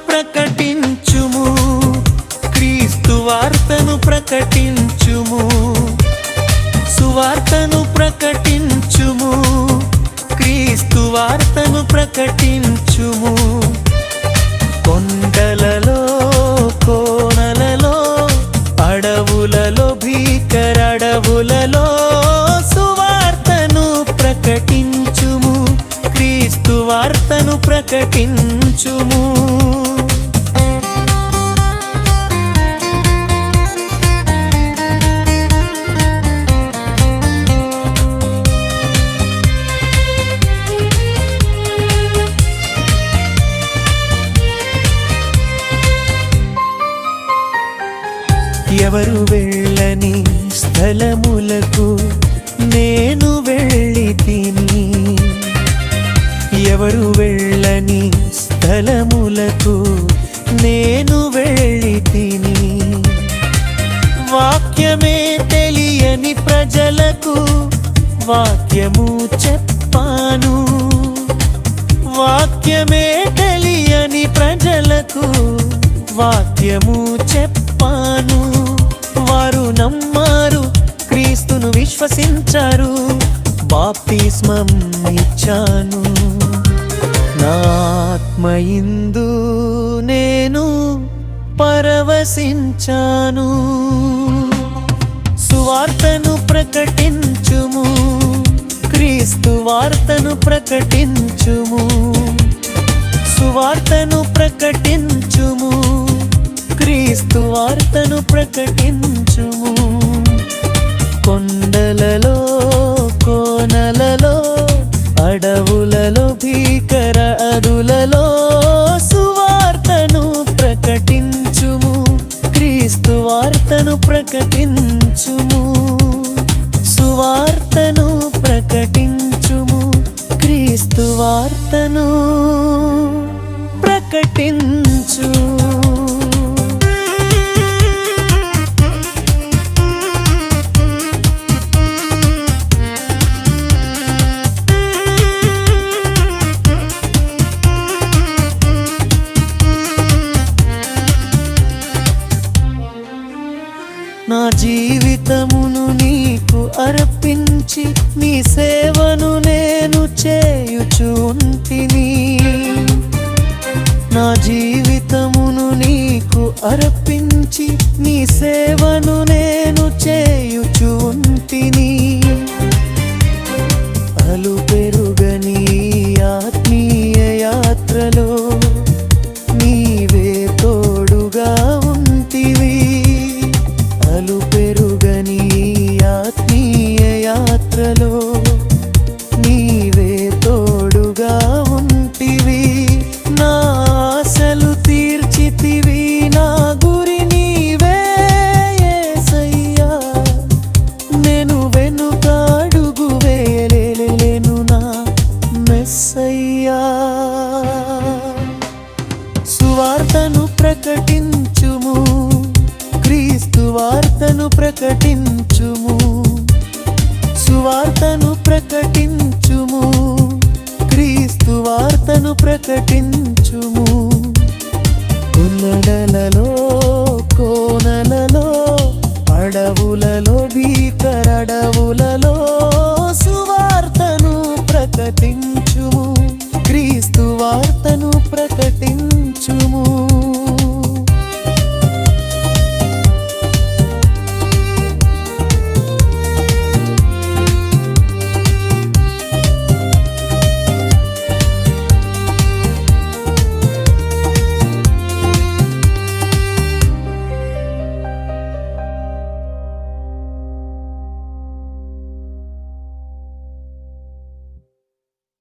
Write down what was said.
ప్రకటించుము, క్రీస్తు వార్తను ప్రకటించుము. సువార్తను ప్రకటించుము, క్రీస్తు వార్తను ప్రకటించుము. కొండలలో, కోనలలో, అడవులలో, భీకరడవులలో సువార్తను ప్రకటించుము, క్రీస్తు వార్తను ప్రకటించుము. ఎవరు వెళ్ళని స్థలములకు నేను వెళ్ళితిని, ఎవరు వెళ్ళని స్థలములకు నేను వెళ్ళితిని. వాక్యమే తెలియని ప్రజలకు వాక్యము చెప్పాను, వాక్యమే తెలియని ప్రజలకు వాక్యము చెప్పాను. వారు నమ్మారు, క్రీస్తును విశ్వసించారు, బాప్తిస్మం ఇచ్చాను. నా ఆత్మయందు నేను పరవశించాను. సువార్తను ప్రకటించుము, క్రీస్తు వార్తను ప్రకటించుము. సువార్తను ప్రకటించుము, క్రీస్తు వార్తను ప్రకటించుము. కొండలలో, కోనలలో, అడవులలో, భీకర అదులలో సువార్తను ప్రకటించుము, క్రీస్తు వార్తను ప్రకటించుము. సువార్తను ప్రకటించుము, క్రీస్తు వార్తను ప్రకటించు. నా జీవితమును నీకు అర్పించి నీ సేవను నేను చేయుచుంటిని. నా జీవితమును నీకు అర్పించి నీ సేవను నేను చేయుచుంటిని. అలు పెరుగని ఆత్మీయ యాత్రలో నీవే తోడుగా ఉంటివి. అలు పెరుగని ఆత్మీయ యాత్రలో నీవే తోడుగా ఉంటివి. నా ఆశలు తీర్చితివి, నా గురి నీవే యేసయ్యా. నేను వెనుకాడుగు వేయలేను నా మెస్సయ్యా. సువార్తను ప్రకటించుము, క్రీస్తు వార్తను ప్రకటించుము. సువార్తను ప్రకటించుము, క్రీస్తు వార్తను ప్రకటించుము. కొండలలో, కోనలలో, అడవులలో, భీకరడవులలో సువార్తను ప్రకటించుము, క్రీస్తు వార్తను ప్రకటించుము.